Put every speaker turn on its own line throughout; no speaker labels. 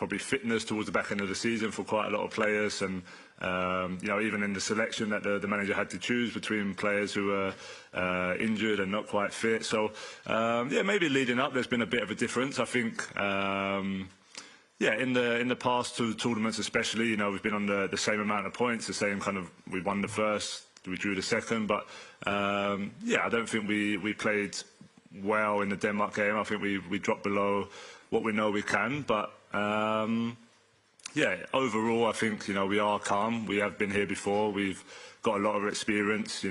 probably fitness towards the back end of the season for quite a lot of players, and even in the selection that the manager had to choose between players who were injured and not quite fit. So maybe leading up, there's been a bit of a difference. I think. In the past two tournaments especially, we've been on the same amount of points, the same kind of, we won the first, we drew the second, but I don't think we played well in the Denmark game. I think we dropped below what we know we can, but overall I think, we are calm. We have been here before, we've got a lot of experience,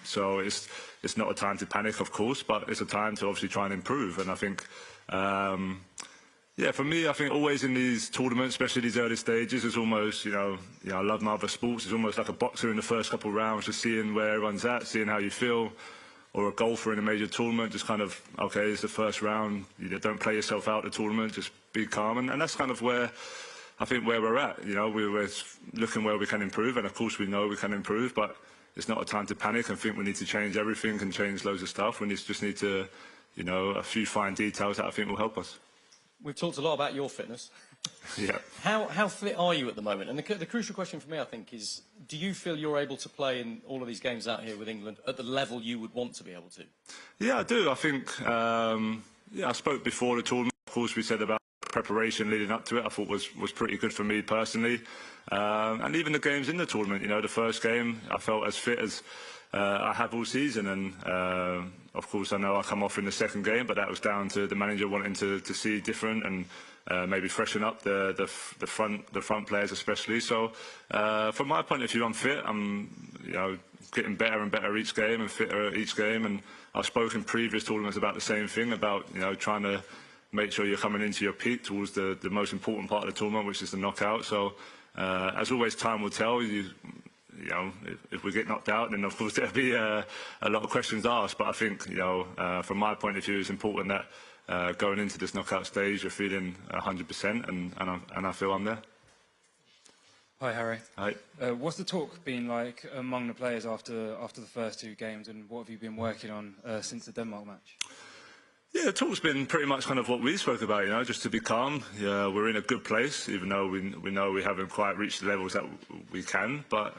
so it's not a time to panic, of course, but it's a time to obviously try and improve. And I think for me, I think always in these tournaments, especially these early stages, it's almost, I love my other sports, it's almost like a boxer in the first couple of rounds, just seeing where everyone's at, seeing how you feel, or a golfer in a major tournament, just kind of, okay, it's the first round, don't play yourself out the tournament, just be calm, and that's kind of where, I think, where we're at. We're looking where we can improve, and of course we know we can improve, but it's not a time to panic and think we need to change everything and change loads of stuff. We just need to, a few fine details that I think will help us.
We've talked a lot about your fitness.
Yeah.
How fit are you at the moment? And the crucial question for me, I think, is do you feel you're able to play in all of these games out here with England at the level you would want to be able to? Yeah,
I do. I think, I spoke before the tournament. Of course, we said about preparation leading up to it. I thought was pretty good for me personally. And even the games in the tournament, the first game, I felt as fit as I have all season, and of course I know I come off in the second game, but that was down to the manager wanting to see different and maybe freshen up the front players especially. So from my point of view, I'm fit. I'm getting better and better each game and fitter each game, and I've spoken in previous tournaments about the same thing, about trying to make sure you're coming into your peak towards the most important part of the tournament, which is the knockout. So as always, time will tell. If we get knocked out, then of course there'll be a lot of questions asked. But I think, from my point of view, it's important that going into this knockout stage, you're feeling 100%, and I feel I'm there.
Hi, Harry.
Hi.
What's the talk been like among the players after the first two games, and what have you been working on since the Denmark match?
Yeah, the talk's been pretty much kind of what we spoke about, just to be calm. Yeah, we're in a good place, even though we know we haven't quite reached the levels that we can. But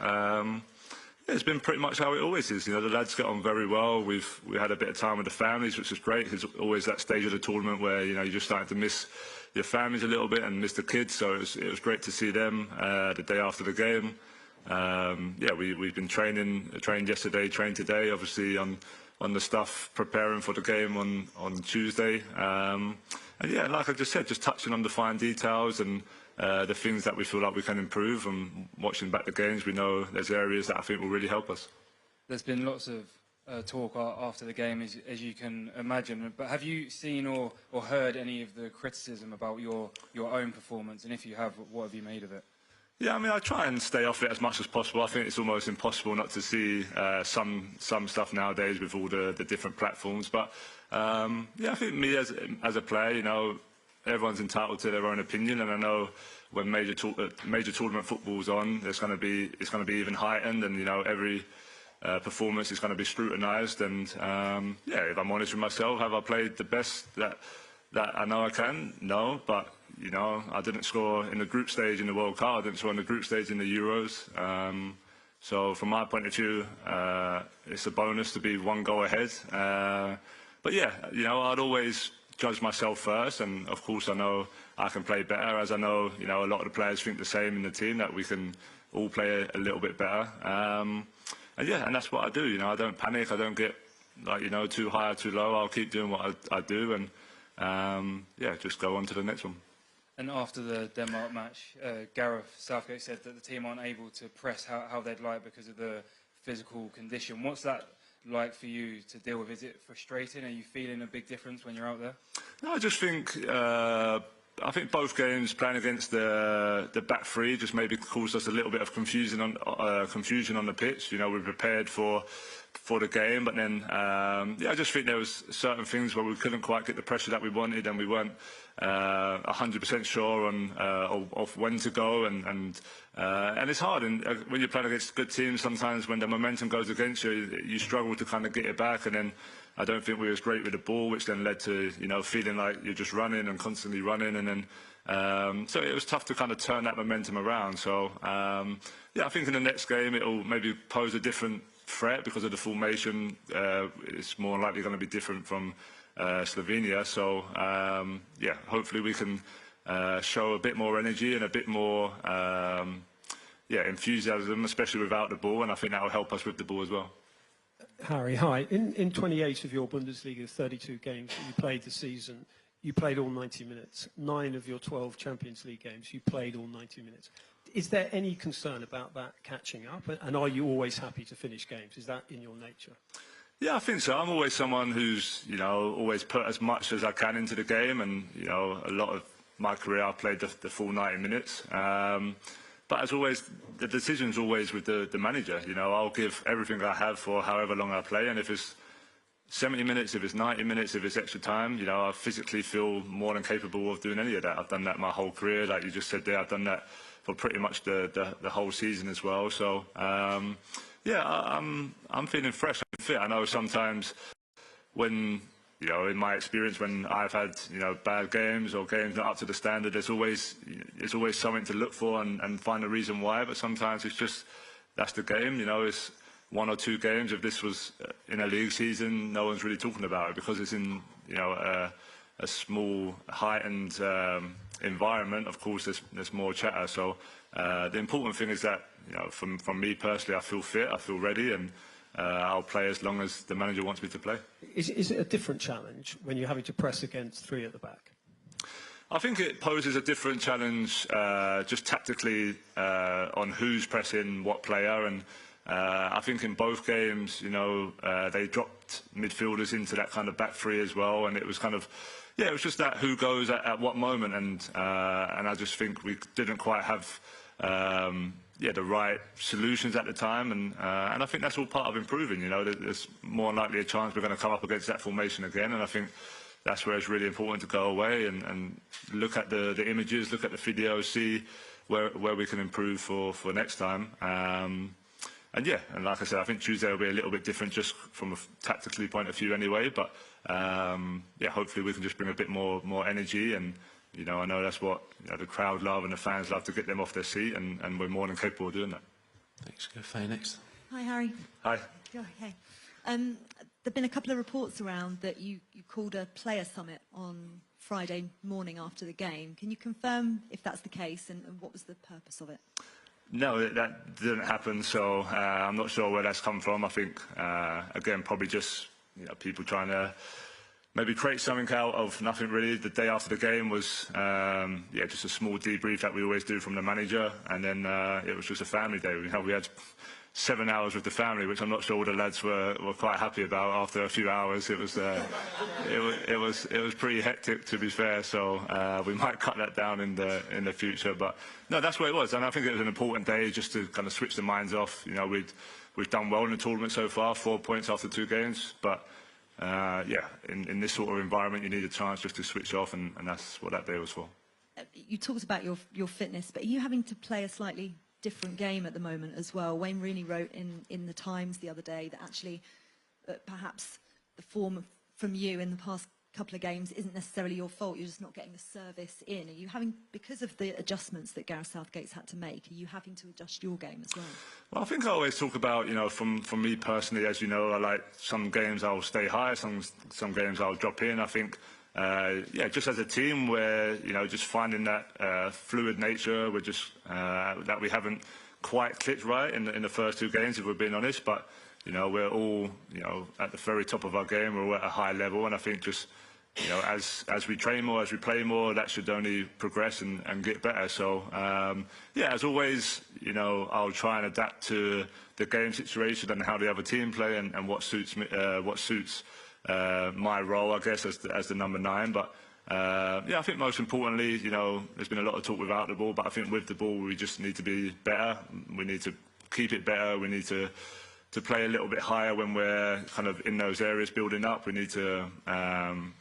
it's been pretty much how it always is. The lads get on very well. We had a bit of time with the families, which is great. There's always that stage of the tournament where you're just starting to miss your families a little bit and miss the kids. So it was great to see them the day after the game. We've been trained yesterday, trained today, obviously on the stuff preparing for the game on Tuesday. And like I just said, just touching on the fine details and the things that we feel like we can improve. And watching back the games, we know there's areas that I think will really help us.
There's been lots of talk after the game, as you can imagine. But have you seen or heard any of the criticism about your own performance? And if you have, what have you made of it?
Yeah, I mean, I try and stay off it as much as possible. I think it's almost impossible not to see some stuff nowadays with all the different platforms. But I think me as a player, everyone's entitled to their own opinion, and I know when major tournament football's on, it's going to be even heightened, and every performance is going to be scrutinised. And if I'm honest with myself, have I played the best that I know I can? No, but I didn't score in the group stage in the World Cup. I didn't score in the group stage in the Euros. So from my point of view, it's a bonus to be one goal ahead. But I'd always judge myself first, and of course I know I can play better, as I know a lot of the players think the same in the team, that we can all play a little bit better. And that's what I do. I don't panic. I don't get too high or too low. I'll keep doing what I do, and just go on to the next one.
And after the Denmark match, Gareth Southgate said that the team aren't able to press how they'd like because of the physical condition. What's that like for you to deal with? Is it frustrating? Are you feeling a big difference when you're out there?
No, I just think I think both games playing against the back three just maybe caused us a little bit of confusion on the pitch. We prepared for the game, but then I just think there was certain things where we couldn't quite get the pressure that we wanted, and we weren't 100% sure on of when to go, and it's hard. And when you're playing against good teams, sometimes when the momentum goes against you, you struggle to kind of get it back, and then I don't think we was great with the ball, which then led to, you know, feeling like you're just running and constantly running, and then so it was tough to kind of turn that momentum around. So yeah, I think in the next game it'll maybe pose a different threat because of the formation. It's more likely going to be different from Slovenia. So yeah, hopefully we can show a bit more energy and a bit more enthusiasm, especially without the ball, and I think that will help us with the ball as well.
Harry, hi. In 28 of your Bundesliga 32 games that you played this season, you played all 90 minutes. 9 of your 12 Champions League games, you played all 90 minutes. Is there any concern about that catching up? And are you always happy to finish games? Is that in your nature?
Yeah, I think so. I'm always someone who's, you know, always put as much as I can into the game, and, you know, a lot of my career I've played the full 90 minutes. But as always, the decision's always with the manager. You know, I'll give everything I have for however long I play, and if it's 70 minutes, if it's 90 minutes, if it's extra time, you know, I physically feel more than capable of doing any of that. I've done that my whole career, like you just said there. I've done that for pretty much the whole season as well. So yeah, I'm feeling fresh and fit. I know sometimes when, you know, in my experience, when I've had, you know, bad games or games not up to the standard, there's always something to look for and find a reason why. But sometimes it's just, that's the game. You know, it's 1 or 2 games. If this was in a league season, no one's really talking about it because it's in, you know, a small, heightened environment. Of course, there's more chatter. So the important thing is that, you know, from me personally, I feel fit, I feel ready, and I'll play as long as the manager wants me to play.
Is it a different challenge when you're having to press against 3 at the back?
I think it poses a different challenge just tactically on who's pressing what player, and I think in both games, you know, they dropped midfielders into that kind of back 3 as well, and it was kind of, yeah, it was just that who goes at what moment, and I just think we didn't quite have the right solutions at the time, and I think that's all part of improving. You know, there's more than likely a chance we're going to come up against that formation again, and I think that's where it's really important to go away and look at the images, look at the videos, see where we can improve for next time. And yeah, and like I said, I think Tuesday will be a little bit different just from a tactically point of view anyway, but yeah, hopefully we can just bring a bit more energy, and you know, I know that's what, you know, the crowd love and the fans love, to get them off their seat, and we're more than capable of doing that.
Thanks. Go Faye next.
Hi, Harry.
Hi.
Hey. There've been a couple of reports around that you called a player summit on Friday morning after the game. Can you confirm if that's the case, and what was the purpose of it?
No, that didn't happen, so I'm not sure where that's come from. I think, again, probably just, you know, people trying to maybe create something out of nothing really. The day after the game was, just a small debrief that we always do from the manager, and then it was just a family day. You know, we had 7 hours with the family, which I'm not sure all the lads were quite happy about. After a few hours, it was it was pretty hectic, to be fair. So we might cut that down in the future. But no, that's what it was, and I think it was an important day just to kind of switch the minds off. You know, we've done well in the tournament so far, 4 points after 2 games, but in this sort of environment, you need a chance just to switch off, and that's what that day was for.
You talked about your fitness, but are you having to play a slightly different game at the moment as well? Wayne Rooney wrote in the Times the other day that actually perhaps the form from you in the past couple of games isn't necessarily your fault. You're just not getting the service in. Are you having, because of the adjustments that Gareth Southgate's had to make, are you having to adjust your game as well?
Well, I think I always talk about, you know, from me personally, as you know, I like some games I'll stay high, some games I'll drop in. I think, just as a team, we're, you know, just finding that fluid nature. We're just that we haven't quite clicked right in the first 2 games, if we're being honest. But you know, we're all, you know, at the very top of our game. We're all at a high level, and I think just, you know, as we train more, as we play more, that should only progress and get better. So as always, you know, I'll try and adapt to the game situation and how the other team play, and what suits me, what suits my role, I guess, as the number 9. But I think most importantly, you know, there's been a lot of talk without the ball, but I think with the ball we just need to be better. We need to keep it better. We need to play a little bit higher when we're kind of in those areas building up. We need to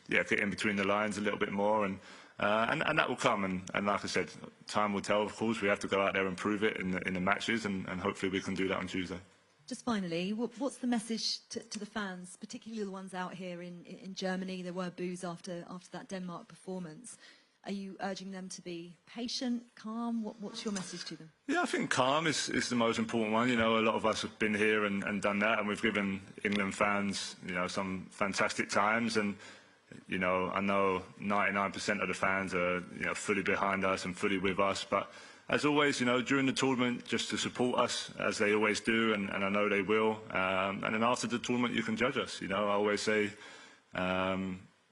get in between the lines a little bit more, and that will come. And like I said, time will tell. Of course, we have to go out there and prove it in the matches, and hopefully we can do that on Tuesday.
Just finally, what's the message to the fans, particularly the ones out here in Germany? There were boos after that Denmark performance. Are you urging them to be patient, calm? What's your message to them?
Yeah, I think calm is the most important one. You know, a lot of us have been here and done that, and we've given England fans, you know, some fantastic times. And, you know, I know 99% of the fans are, you know, fully behind us and fully with us. But as always, you know, during the tournament, just to support us, as they always do, and I know they will. And then after the tournament, you can judge us. You know, I always say,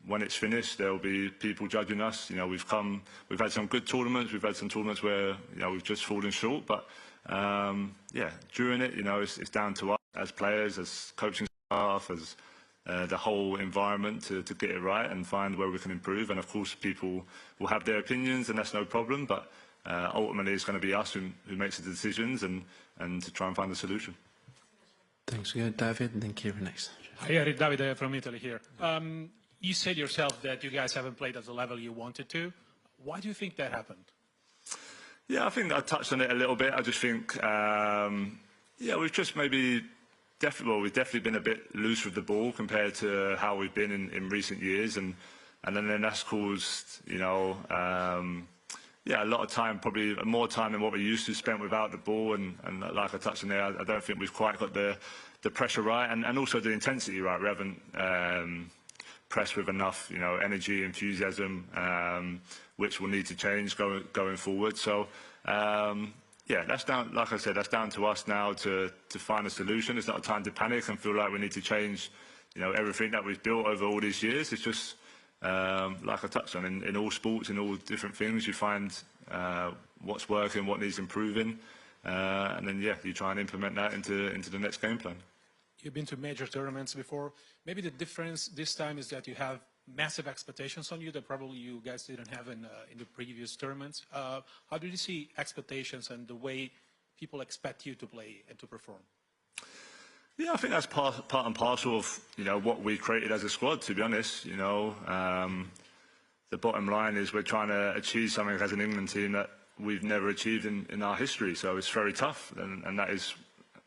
when it's finished, there'll be people judging us. You know, we've had some good tournaments. We've had some tournaments where, you know, we've just fallen short. But, yeah, during it, you know, it's down to us as players, as coaching staff, as the whole environment to get it right and find where we can improve. And, of course, people will have their opinions, and that's no problem. But ultimately, it's going to be us who makes the decisions and to try and find a solution.
Thanks. We go David and then Kieran next.
Hi, Eric, David from Italy here. You said yourself that you guys haven't played at the level you wanted to. Why do you think that happened?
Yeah, I think I touched on it a little bit. I just think, yeah, we've just we've definitely been a bit loose with the ball compared to how we've been in recent years, and then that's caused, you know, yeah, a lot of time, probably more time than what we used to spend without the ball, and like I touched on there, I don't think we've quite got the pressure right, and also the intensity right. We haven't pressed with enough, you know, energy, enthusiasm, which will need to change going forward. So, yeah, that's down. Like I said, that's down to us now to find a solution. It's not a time to panic and feel like we need to change, you know, everything that we've built over all these years. It's just like I touched on, in all sports, in all different things, you find what's working, what needs improving, and then yeah, you try and implement that into the next game plan.
You've been to major tournaments before. Maybe the difference this time is that you have massive expectations on you that probably you guys didn't have in the previous tournaments. How do you see expectations and the way people expect you to play and to perform?
Yeah, I think that's part and parcel of, you know, what we created as a squad, to be honest. You know, the bottom line is we're trying to achieve something as an England team that we've never achieved in our history. So it's very tough, and that is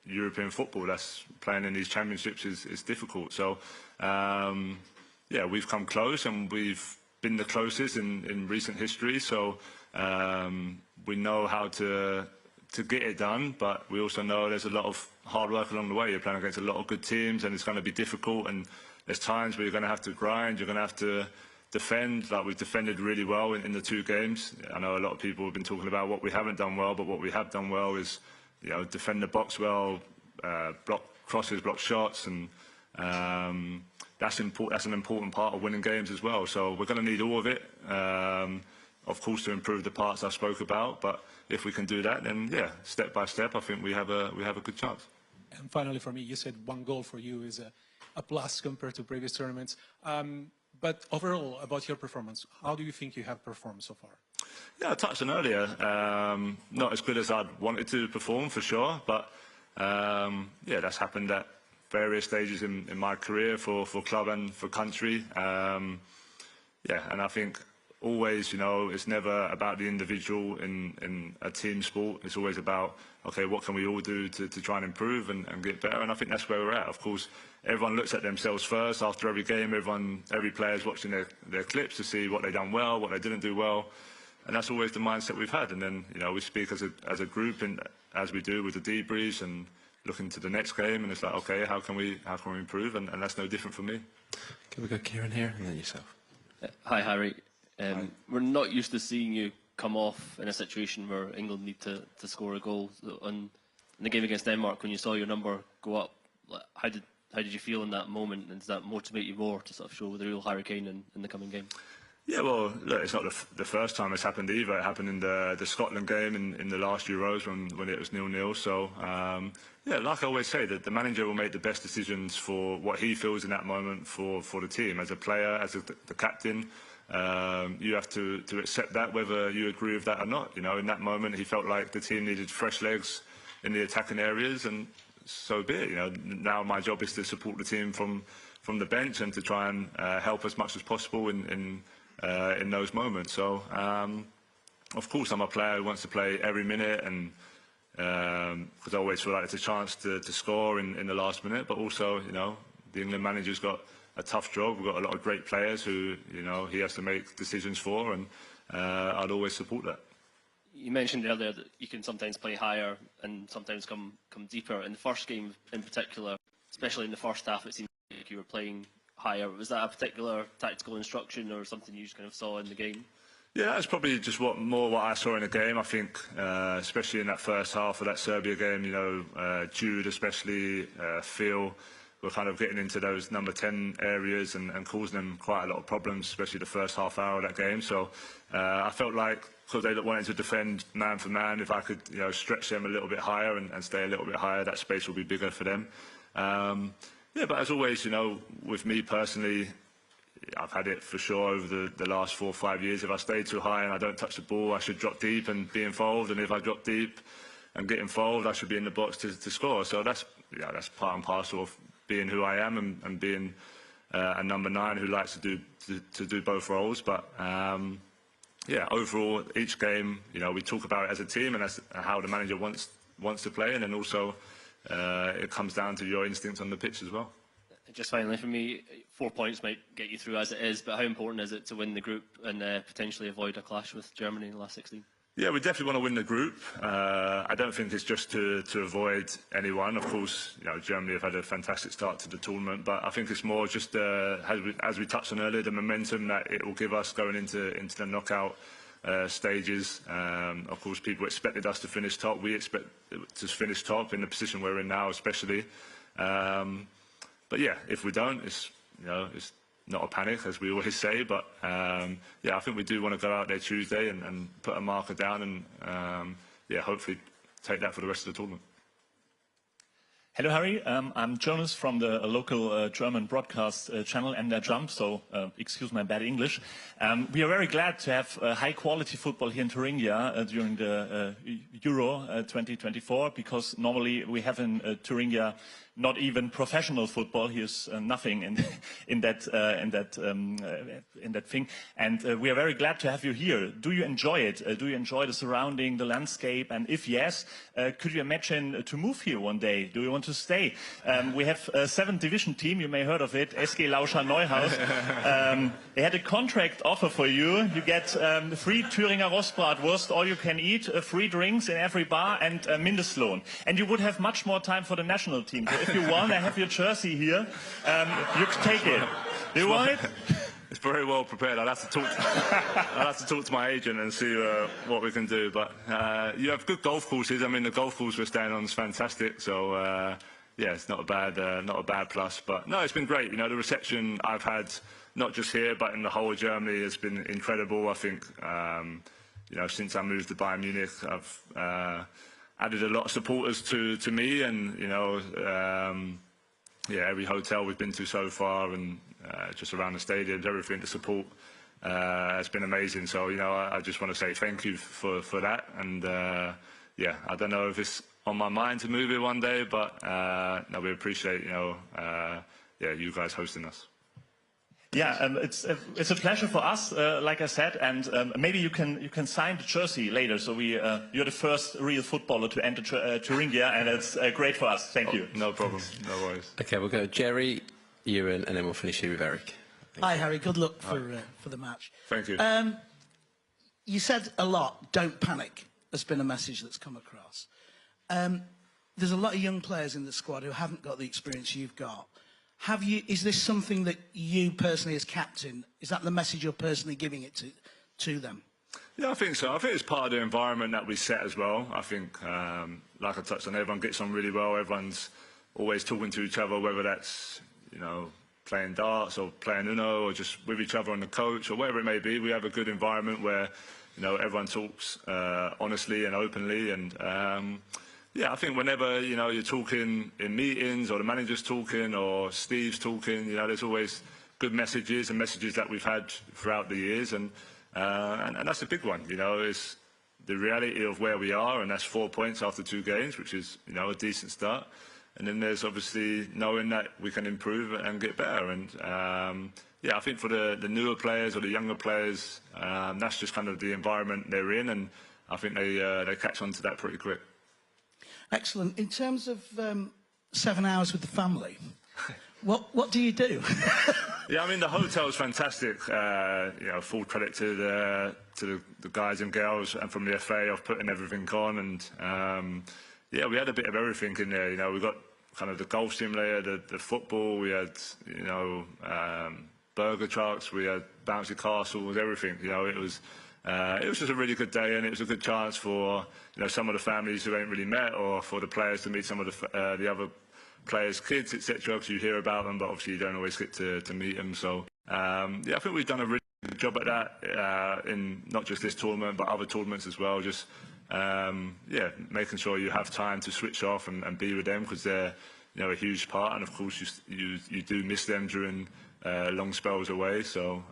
European football. That's playing in these championships is difficult. So, yeah, we've come close, and we've been the closest in recent history. So we know how to get it done, but we also know there's a lot of hard work along the way. You're playing against a lot of good teams, and it's going to be difficult, and there's times where you're going to have to grind, you're going to have to defend, like we've defended really well in the two games. I know a lot of people have been talking about what we haven't done well, but what we have done well is, you know, defend the box well, block crosses, block shots, and that's an important part of winning games as well. So we're going to need all of it, of course, to improve the parts I spoke about, but if we can do that, then yeah, step by step, I think we have a good chance.
And finally, for me, you said one goal for you is a plus compared to previous tournaments. But overall, about your performance, how do you think you have performed so far?
Yeah, I touched on earlier. Not as good as I'd wanted to perform, for sure, but yeah, that's happened at various stages in my career for club and for country. Yeah, and I think always, you know, it's never about the individual in a team sport. It's always about, okay, what can we all do to try and improve and get better? And I think that's where we're at. Of course, everyone looks at themselves first after every game. Every player's watching their clips to see what they've done well, what they didn't do well. And that's always the mindset we've had. And then, you know, we speak as a group, and as we do with the debriefs and looking to the next game. And it's like, okay, how can we improve? And that's no different for me.
Can we go Kieran here and then yourself?
Hi, Harry. We're not used to seeing you come off in a situation where England need to score a goal. In the game against Denmark, when you saw your number go up, how did you feel in that moment? And does that motivate you more to sort of show the real Harry Kane in the coming game?
Yeah, well, look, it's not the first time it's happened either. It happened in the Scotland game in the last Euros when it was 0-0. So, yeah, like I always say, that the manager will make the best decisions for what he feels in that moment for the team. As a player, as the captain, you have to accept that, whether you agree with that or not. You know, in that moment, he felt like the team needed fresh legs in the attacking areas, and so be it. You know, now my job is to support the team from the bench and to try and help as much as possible in those moments. So, of course, I'm a player who wants to play every minute and because I always feel like it's a chance to score in the last minute. But also, you know, the England manager's got a tough job. We've got a lot of great players who, you know, he has to make decisions for, and I'd always support that.
You mentioned earlier that you can sometimes play higher and sometimes come deeper. In the first game in particular, especially in the first half, it seemed like you were playing higher. Was that a particular tactical instruction or something you just kind of saw in the game?
Yeah, that's probably just what I saw in the game. I think, especially in that first half of that Serbia game, you know, Jude especially, Phil, were kind of getting into those number 10 areas and causing them quite a lot of problems, especially the first half hour of that game. So I felt like, because they wanted to defend man for man, if I could, you know, stretch them a little bit higher and stay a little bit higher, that space will be bigger for them. Yeah, but as always, you know, with me personally, I've had it for sure over the last 4 or 5 years. If I stay too high and I don't touch the ball, I should drop deep and be involved. And if I drop deep and get involved, I should be in the box to score. So that's part and parcel of being who I am and being a number 9 who likes to do both roles. But yeah, overall, each game, you know, we talk about it as a team, and that's how the manager wants to play, and then also it comes down to your instincts on the pitch as well.
Just finally, for me, 4 points might get you through as it is, but how important is it to win the group and potentially avoid a clash with Germany in the last 16?
Yeah, we definitely want to win the group. I don't think it's just to avoid anyone. Of course, you know, Germany have had a fantastic start to the tournament, but I think it's more just, as we touched on earlier, the momentum that it will give us going into the knockout stages. Of course, people expected us to finish top. We expect to finish top in the position we're in now, especially. But yeah, if we don't, it's not a panic, as we always say, but yeah, I think we do want to go out there Tuesday and put a marker down and yeah, hopefully take that for the rest of the tournament.
Hello, Harry. I'm Jonas from the local German broadcast channel NDR Jump, so excuse my bad English. We are very glad to have high-quality football here in Thuringia during the Euro 2024, because normally we have in Thuringia not even professional football. Here's nothing in that thing, and we are very glad to have you here. Do you enjoy it? Do you enjoy the surrounding, the landscape? And if yes, could you imagine to move here one day? Do you want to stay? We have a 7th division team. You may have heard of it, SG Lauscher Neuhaus. They had a contract offer for you. You get free Thüringer Rostbratwurst, all you can eat, free drinks in every bar, and Mindestlohn. And you would have much more time for the national team. So if you want, I have your jersey here. You can take it. Do you want it?
It's very well prepared. I'll have to talk to my agent and see what we can do. But you have good golf courses. I mean, the golf course we're staying on is fantastic. So yeah, it's not a bad plus. But no, it's been great. You know, the reception I've had, not just here but in the whole of Germany, has been incredible. I think you know, since I moved to Bayern Munich, I've added a lot of supporters to me, and you know, yeah, every hotel we've been to so far, and just around the stadiums, everything, the support has been amazing. So you know, I just want to say thank you for that, and yeah, I don't know if it's on my mind to move here one day, but no, we appreciate, you know, yeah, you guys hosting us.
Yeah, it's a pleasure for us, like I said, and maybe you can sign the jersey later. So you're the first real footballer to enter Thuringia, and it's great for us. Thank you.
No problem. No worries.
Okay, we'll go Jerry, Ewan, and then we'll finish here with Eric.
Hi, Harry. Good luck for the match.
Thank you.
You said a lot. Don't panic has been a message that's come across. There's a lot of young players in the squad who haven't got the experience you've got. Is this something that you personally as captain, is that the message you're personally giving it to them?
Yeah, I think so. I think it's part of the environment that we set as well. I think, like I touched on, everyone gets on really well. Everyone's always talking to each other, whether that's, you know, playing darts or playing Uno or just with each other on the coach or whatever it may be. We have a good environment where, you know, everyone talks honestly and openly, and yeah, I think whenever, you know, you're talking in meetings or the manager's talking or Steve's talking, you know, there's always good messages and messages that we've had throughout the years, and that's a big one. You know, is the reality of where we are, and that's 4 points after 2 games, which is, you know, a decent start. And then there's obviously knowing that we can improve and get better. And yeah, I think for the newer players or the younger players, that's just kind of the environment they're in, and I think they catch on to that pretty quick.
Excellent. In terms of 7 hours with the family, what do you do?
Yeah, I mean, the hotel's fantastic. You know, full credit to the guys and girls and from the FA of putting everything on. And yeah, we had a bit of everything in there. You know, we got kind of the golf simulator, the football. We had, you know, burger trucks. We had bouncy castles. Everything. You know, it was just a really good day, and it was a good chance for, you know, some of the families who ain't really met, or for the players to meet some of the other players' kids, etc. Because you hear about them, but obviously you don't always get to meet them. So yeah, I think we've done a really good job at that in not just this tournament, but other tournaments as well. Just yeah, making sure you have time to switch off and be with them, because they're, you know, a huge part. And of course, you do miss them during long spells away. So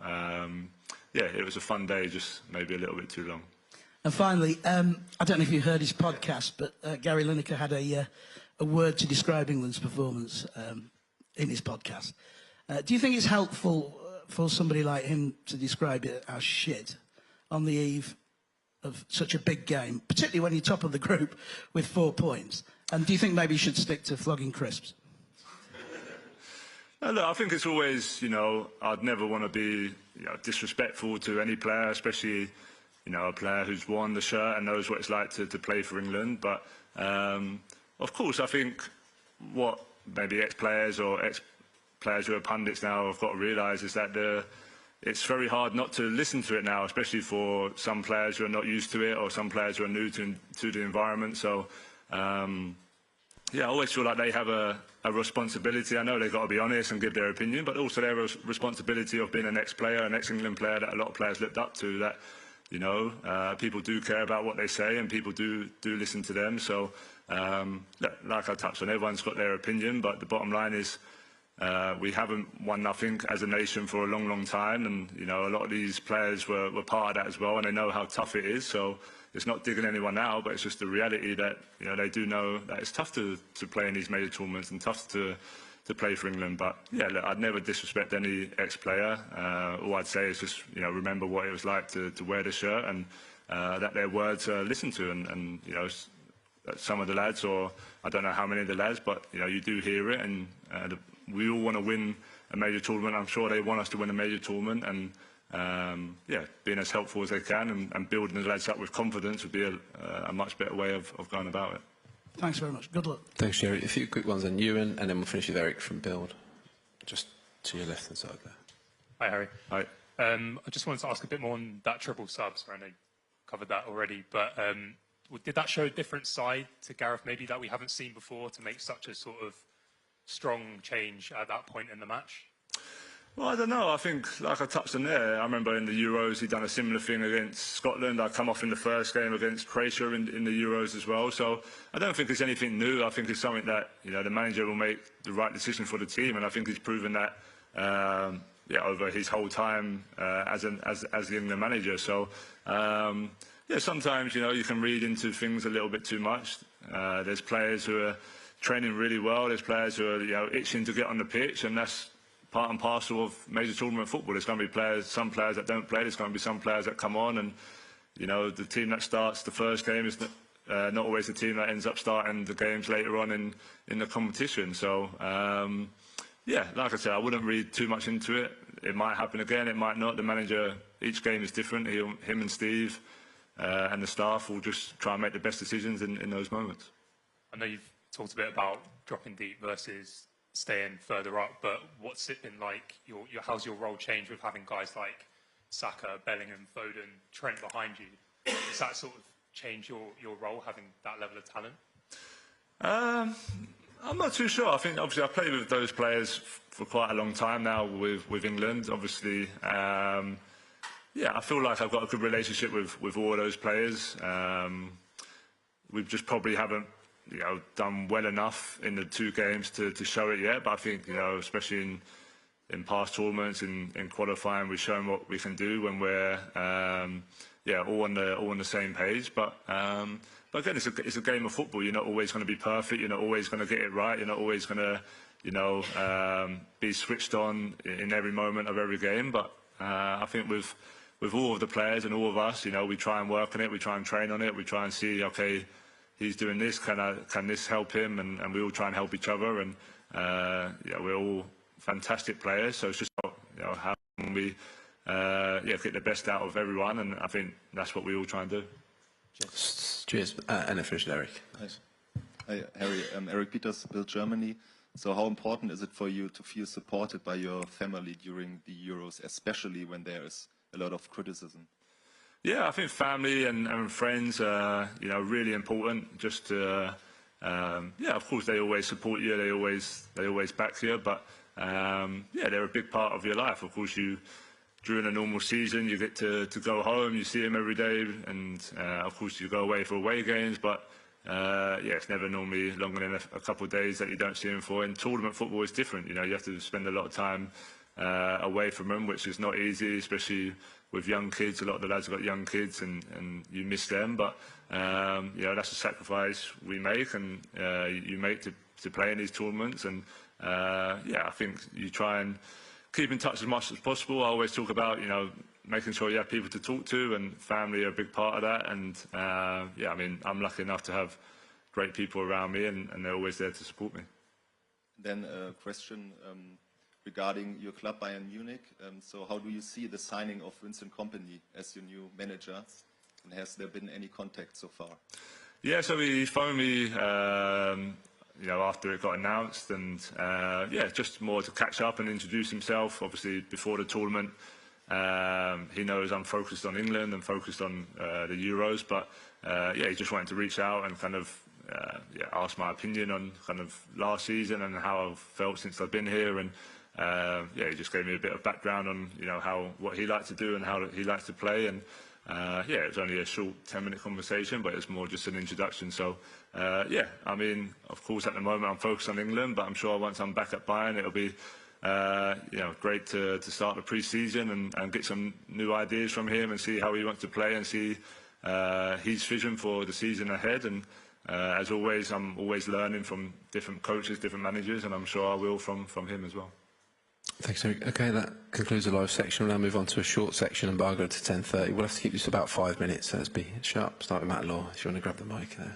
yeah, it was a fun day, just maybe a little bit too long.
And finally, I don't know if you heard his podcast, but Gary Lineker had a word to describe England's performance in his podcast. Do you think it's helpful for somebody like him to describe it as shit on the eve of such a big game, particularly when you're top of the group with 4 points? And do you think maybe you should stick to flogging crisps?
Look, I think it's always, you know, I'd never want to be, you know, disrespectful to any player, especially, you know, a player who's worn the shirt and knows what it's like to play for England. But of course, I think what maybe ex-players or ex-players who are pundits now have got to realise is that it's very hard not to listen to it now, especially for some players who are not used to it, or some players who are new to the environment. So yeah, I always feel like they have a responsibility. I know they've got to be honest and give their opinion, but also they have a responsibility of being an ex-player, an ex-England player that a lot of players looked up to, that, you know, people do care about what they say, and people do listen to them. So like I touched on, everyone's got their opinion, but the bottom line is we haven't won nothing as a nation for a long, long time, and, you know, a lot of these players were part of that as well, and they know how tough it is. So it's not digging anyone out, but it's just the reality that, you know, they do know that it's tough to play in these major tournaments and tough to play for England. But yeah, look, I'd never disrespect any ex-player. All I'd say is just, you know, remember what it was like to wear the shirt, and that their words are listened to, and you know, some of the lads, or I don't know how many of the lads, but, you know, you do hear it, and we all want to win a major tournament. I'm sure they want us to win a major tournament, and yeah, being as helpful as they can and building the lads up with confidence would be a much better way of going about it.
Thanks very much. Good luck.
Thanks, Jerry. A few quick ones on Ewan, and then we'll finish with Eric from Build. Just to your left-hand side there.
Hi, Harry.
Hi.
I just wanted to ask a bit more on that triple subs. I know you covered that already, but did that show a different side to Gareth, maybe, that we haven't seen before, to make such a sort of strong change at that point in the match?
Well, I don't know. I think, like I touched on there, I remember in the Euros he'd done a similar thing against Scotland. I come off in the first game against Croatia in the Euros as well. So I don't think it's anything new. I think it's something that, you know, the manager will make the right decision for the team, and I think he's proven that yeah, over his whole time as the England manager. So yeah, sometimes, you know, you can read into things a little bit too much. There's players who are training really well. There's players who are, you know, itching to get on the pitch, and that's part and parcel of major tournament football. There's going to be some players that don't play. There's going to be some players that come on, and, you know, the team that starts the first game is not always the team that ends up starting the games later on in the competition. So yeah, like I said, I wouldn't read too much into it. It might happen again, it might not. The manager, each game is different. Him and Steve and the staff will just try and make the best decisions in those moments.
I know you've talked a bit about dropping deep versus staying further up, but what's it been like? How's your role changed with having guys like Saka, Bellingham, Foden, Trent behind you? Does that sort of change your role, having that level of talent?
I'm not too sure. I think, obviously, I've played with those players for quite a long time now with England. Obviously, yeah, I feel like I've got a good relationship with all of those players. We just probably haven't, you know, done well enough in the 2 games to show it yet. But I think, you know, especially in past tournaments, in qualifying, we've shown what we can do when we're yeah, all on the same page. But again, it's a game of football. You're not always going to be perfect. You're not always going to get it right. You're not always going to, you know, be switched on in every moment of every game. But I think with all of the players and all of us, you know, we try and work on it. We try and train on it. We try and see, okay, he's doing this, can this help him? And we all try and help each other. And yeah, we're all fantastic players, so it's just about, how can we get the best out of everyone, and I think that's what we all try and do.
Cheers. And then finish with Eric.
Nice. Hi, Harry. Eric Peters, Build Germany. So how important is it for you to feel supported by your family during the Euros, especially when there is a lot of criticism?
Yeah, I think family and friends are, really important. Just of course they always support you, they always back you, but they're a big part of your life. Of course, during a normal season, you get to go home, you see them every day, and of course you go away for away games, but it's never normally longer than a couple of days that you don't see them for. And tournament football is different. You have to spend a lot of time away from them, which is not easy, especially with young kids. A lot of the lads have got young kids, and you miss them. But that's a sacrifice we make, and you make to play in these tournaments. And I think you try and keep in touch as much as possible. I always talk about making sure you have people to talk to, and family are a big part of that. And I'm lucky enough to have great people around me, and they're always there to support me.
Then a question regarding your club, Bayern Munich. So how do you see the signing of Vincent Kompany as your new manager? And has there been any contact so far?
Yeah, so he phoned me, after it got announced, and just more to catch up and introduce himself. Obviously, before the tournament, he knows I'm focused on England and focused on the Euros, but he just wanted to reach out and kind of ask my opinion on kind of last season and how I've felt since I've been here. And he just gave me a bit of background on what he likes to do and how he likes to play. And it was only a short 10-minute conversation, but it's more just an introduction. So of course at the moment I'm focused on England, but I'm sure once I'm back at Bayern it'll be great to start the pre-season and get some new ideas from him and see how he wants to play and see his vision for the season ahead. And as always, I'm always learning from different coaches, different managers, and I'm sure I will from him as well.
Thanks, Eric. Okay, that concludes the live section. We'll now move on to a short section and bar go to 10:30. We'll have to keep this about 5 minutes, so let's be sharp. Start with Matt Law, if you want to grab the mic there.